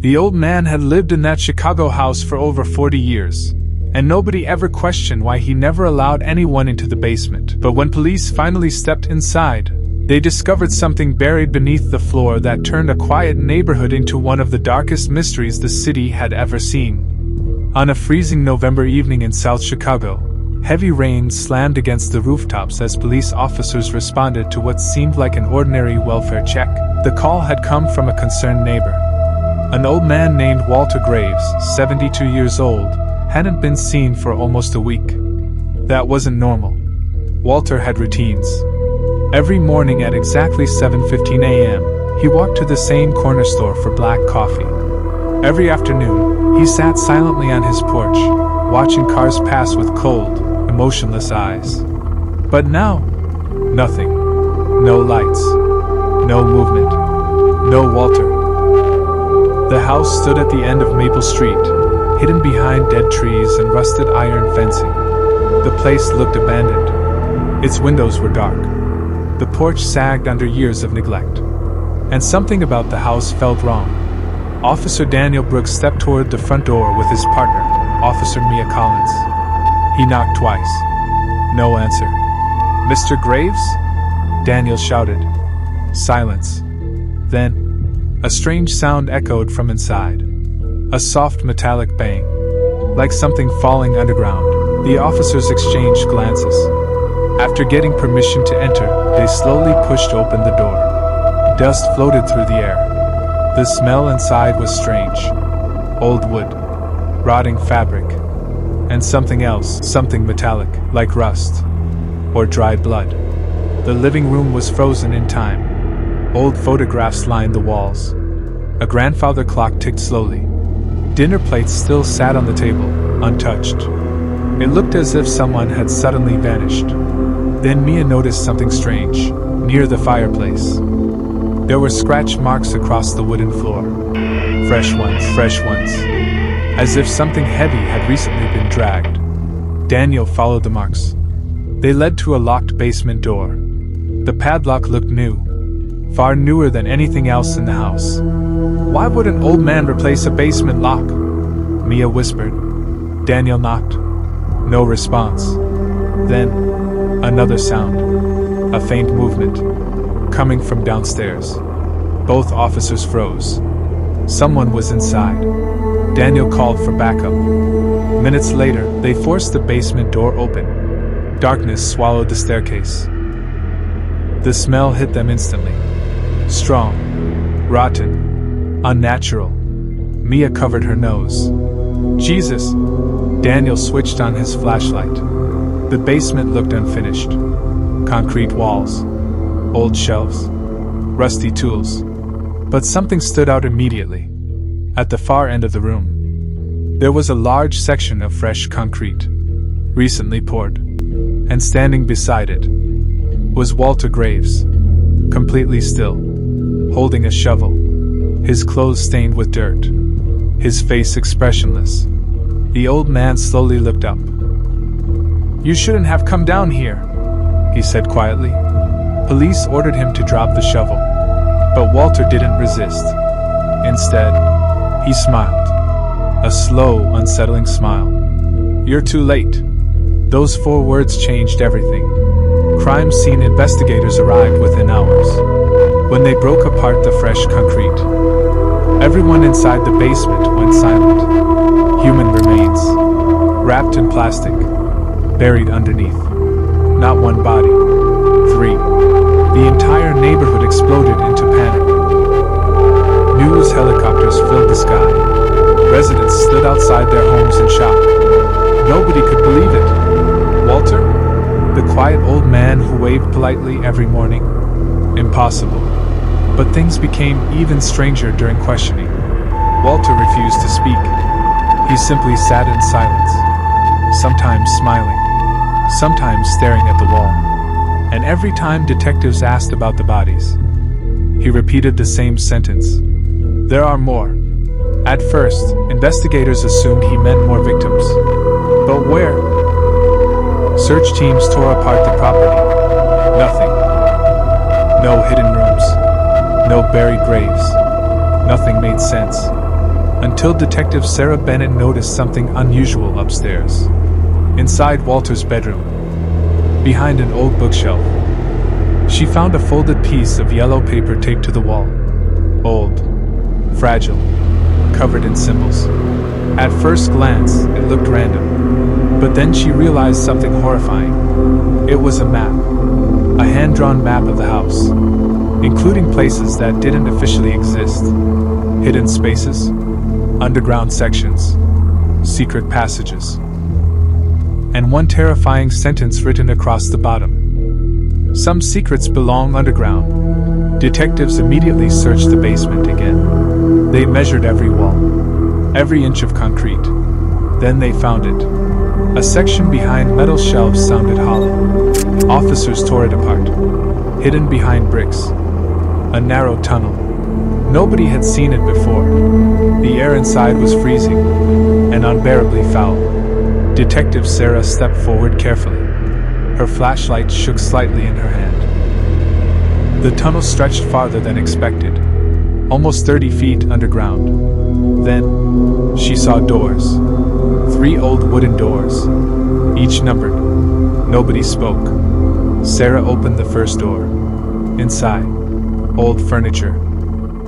The old man had lived in that Chicago house for over 40 years, and nobody ever questioned why he never allowed anyone into the basement. But when police finally stepped inside, they discovered something buried beneath the floor that turned a quiet neighborhood into one of the darkest mysteries the city had ever seen. On a freezing November evening in South Chicago, heavy rain slammed against the rooftops as police officers responded to what seemed like an ordinary welfare check. The call had come from a concerned neighbor. An old man named Walter Graves, 72 years old, hadn't been seen for almost a week. That wasn't normal. Walter had routines. Every morning at exactly 7:15 a.m., he walked to the same corner store for black coffee. Every afternoon, he sat silently on his porch, watching cars pass with cold, emotionless eyes. But now, nothing. No lights. No movement. No Walter. The house stood at the end of Maple Street, hidden behind dead trees and rusted iron fencing. The place looked abandoned. Its windows were dark. The porch sagged under years of neglect. And something about the house felt wrong. Officer Daniel Brooks stepped toward the front door with his partner, Officer Mia Collins. He knocked twice. No answer. "Mr. Graves?" Daniel shouted. Silence. Then, a strange sound echoed from inside. A soft metallic bang. Like something falling underground. The officers exchanged glances. After getting permission to enter, they slowly pushed open the door. Dust floated through the air. The smell inside was strange. Old wood. Rotting fabric. And something else, something metallic, like rust. Or dried blood. The living room was frozen in time. Old photographs lined the walls. A grandfather clock ticked slowly. Dinner plates still sat on the table, untouched. It looked as if someone had suddenly vanished. Then Mia noticed something strange, near the fireplace. There were scratch marks across the wooden floor. Fresh ones. As if something heavy had recently been dragged. Daniel followed the marks. They led to a locked basement door. The padlock looked new. Far newer than anything else in the house. Why would an old man replace a basement lock? Mia whispered. Daniel knocked. No response. Then, another sound. A faint movement. Coming from downstairs. Both officers froze. Someone was inside. Daniel called for backup. Minutes later, they forced the basement door open. Darkness swallowed the staircase. The smell hit them instantly. Strong. Rotten. Unnatural. Mia covered her nose. Jesus! Daniel switched on his flashlight. The basement looked unfinished. Concrete walls. Old shelves. Rusty tools. But something stood out immediately. At the far end of the room, there was a large section of fresh concrete, recently poured. And standing beside it was Walter Graves, completely still, holding a shovel, his clothes stained with dirt, his face expressionless. The old man slowly looked up. "You shouldn't have come down here," he said quietly. Police ordered him to drop the shovel, but Walter didn't resist. Instead, he smiled. A slow, unsettling smile. "You're too late." Those 4 words changed everything. Crime scene investigators arrived within hours. When they broke apart the fresh concrete, everyone inside the basement went silent. Human remains, wrapped in plastic, buried underneath. Not one body. 3. The entire neighborhood exploded into panic. News helicopters filled the sky. Residents stood outside their homes in shock. Nobody could believe it. Walter? The quiet old man who waved politely every morning? Impossible. But things became even stranger during questioning. Walter refused to speak. He simply sat in silence, sometimes smiling, sometimes staring at the wall. And every time detectives asked about the bodies, he repeated the same sentence. "There are more." At first, investigators assumed he meant more victims. But where? Search teams tore apart the property. Nothing. No hidden rooms. No buried graves. Nothing made sense. until Detective Sarah Bennett noticed something unusual upstairs. Inside Walter's bedroom, behind an old bookshelf, she found a folded piece of yellow paper taped to the wall. Old, fragile, covered in symbols. At first glance, it looked random, but then she realized something horrifying. It was a map, a hand-drawn map of the house, including places that didn't officially exist. Hidden spaces, underground sections, secret passages, and one terrifying sentence written across the bottom. Some secrets belong underground. Detectives immediately searched the basement again. They measured every wall, every inch of concrete. Then they found it. A section behind metal shelves sounded hollow. Officers tore it apart. Hidden behind bricks. A narrow tunnel. Nobody had seen it before. The air inside was freezing and unbearably foul. Detective Sarah stepped forward carefully. Her flashlight shook slightly in her hand. The tunnel stretched farther than expected, almost 30 feet underground. Then, she saw doors. 3 old wooden doors, each numbered. Nobody spoke. Sarah opened the first door. Inside, old furniture,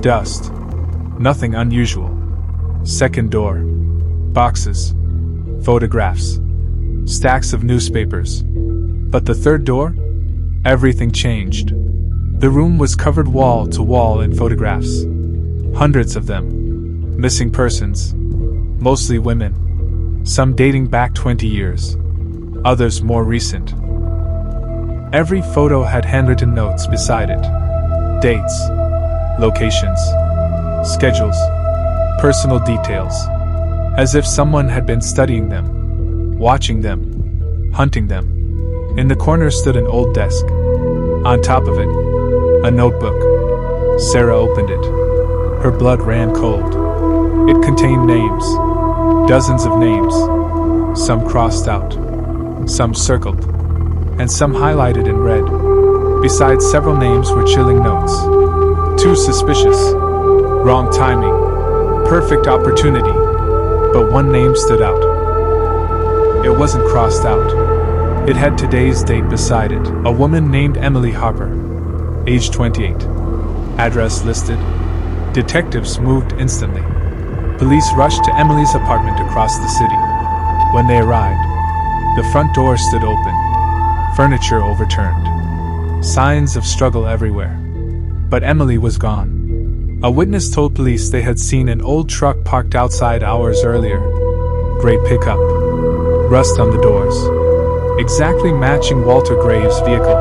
dust, nothing unusual. Second door, boxes, photographs, stacks of newspapers. But the third door? Everything changed. The room was covered wall to wall in photographs. Hundreds of them. Missing persons. Mostly women. Some dating back 20 years. Others more recent. Every photo had handwritten notes beside it. Dates. Locations. Schedules. Personal details. As if someone had been studying them. Watching them. Hunting them. In the corner stood an old desk. On top of it, a notebook. Sarah opened it. Her blood ran cold. It contained names. Dozens of names. Some crossed out. Some circled. And some highlighted in red. Besides several names were chilling notes. Too suspicious. Wrong timing. Perfect opportunity. But one name stood out. It wasn't crossed out. It had today's date beside it. A woman named Emily Harper, age 28. Address listed. Detectives moved instantly. Police rushed to Emily's apartment across the city. When they arrived, the front door stood open. Furniture overturned. Signs of struggle everywhere. But Emily was gone. A witness told police they had seen an old truck parked outside hours earlier. Gray pickup. Rust on the doors. Exactly matching Walter Graves' vehicle.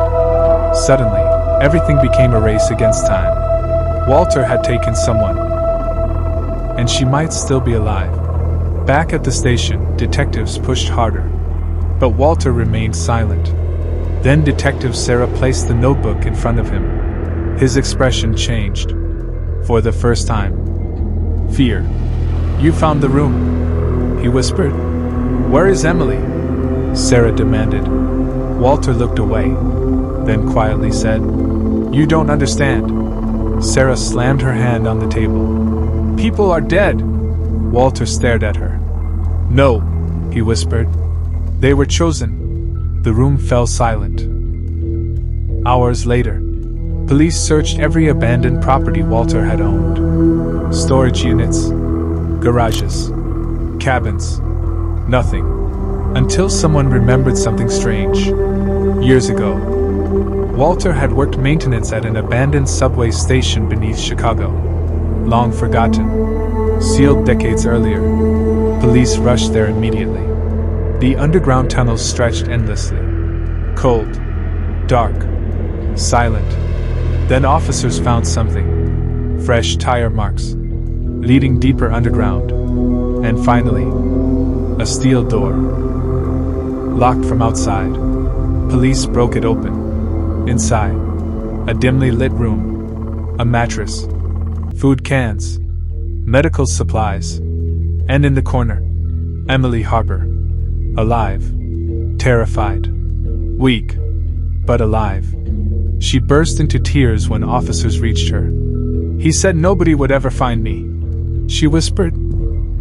Suddenly, everything became a race against time. Walter had taken someone, and she might still be alive. Back at the station, detectives pushed harder, but Walter remained silent. Then Detective Sarah placed the notebook in front of him. His expression changed. For the first time. Fear. "You found the room," he whispered. "Where is Emily?" Sarah demanded. Walter looked away, then quietly said, "You don't understand." Sarah slammed her hand on the table. "People are dead." Walter stared at her. "No," he whispered. "They were chosen." The room fell silent. Hours later, police searched every abandoned property Walter had owned. Storage units, garages, cabins. Nothing. Until someone remembered something strange. Years ago, Walter had worked maintenance at an abandoned subway station beneath Chicago. Long forgotten. Sealed decades earlier. Police rushed there immediately. The underground tunnels stretched endlessly. Cold. Dark. Silent. Then officers found something. Fresh tire marks. Leading deeper underground. And finally, a steel door. Locked from outside. Police broke it open. Inside, a dimly lit room. A mattress. Food cans. Medical supplies. And in the corner, Emily Harper. Alive. Terrified. Weak. But alive. She burst into tears when officers reached her. "He said nobody would ever find me," she whispered.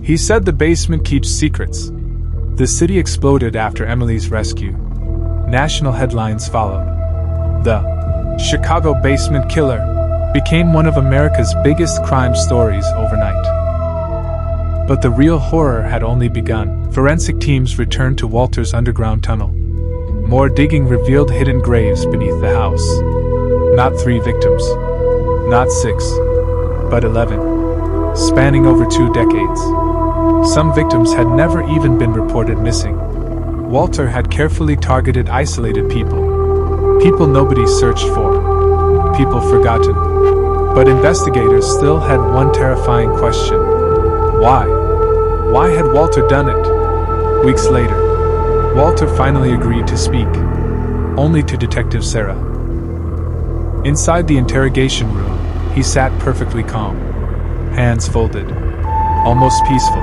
He said the basement keeps secrets. The city exploded after Emily's rescue. National headlines followed. The Chicago basement killer became one of America's biggest crime stories overnight. But the real horror had only begun. Forensic teams returned to Walter's underground tunnel. More digging revealed hidden graves beneath the house. Not 3 victims, not 6, but 11, spanning over 2 decades. Some victims had never even been reported missing. Walter had carefully targeted isolated people. People nobody searched for. People forgotten. But investigators still had one terrifying question. Why? Why had Walter done it? Weeks later, Walter finally agreed to speak. Only to Detective Sarah. Inside the interrogation room, he sat perfectly calm. Hands folded. Almost peaceful.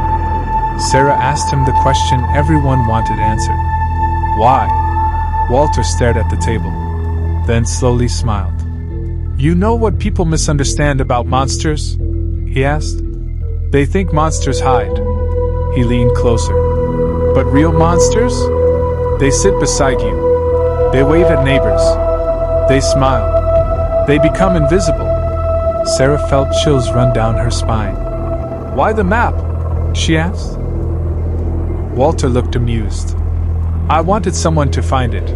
Sarah asked him the question everyone wanted answered. Why? Walter stared at the table, then slowly smiled. You know what people misunderstand about monsters? He asked. They think monsters hide. He leaned closer. But real monsters? They sit beside you. They wave at neighbors. They smile. They become invisible. Sarah felt chills run down her spine. Why the map? She asked. Walter looked amused. I wanted someone to find it.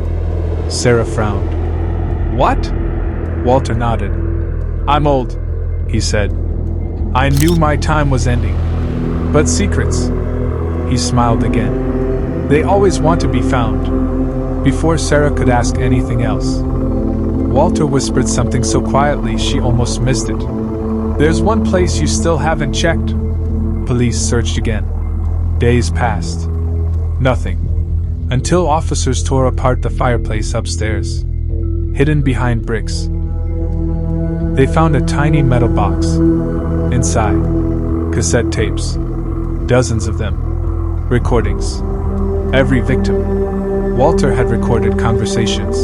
Sarah frowned. What? Walter nodded. I'm old, he said. I knew my time was ending. But secrets? He smiled again. They always want to be found. Before Sarah could ask anything else, Walter whispered something so quietly she almost missed it. There's one place you still haven't checked. Police searched again. Days passed. Nothing. Until officers tore apart the fireplace upstairs. Hidden behind bricks. They found a tiny metal box. Inside, cassette tapes. Dozens of them. Recordings. Every victim. Walter had recorded conversations.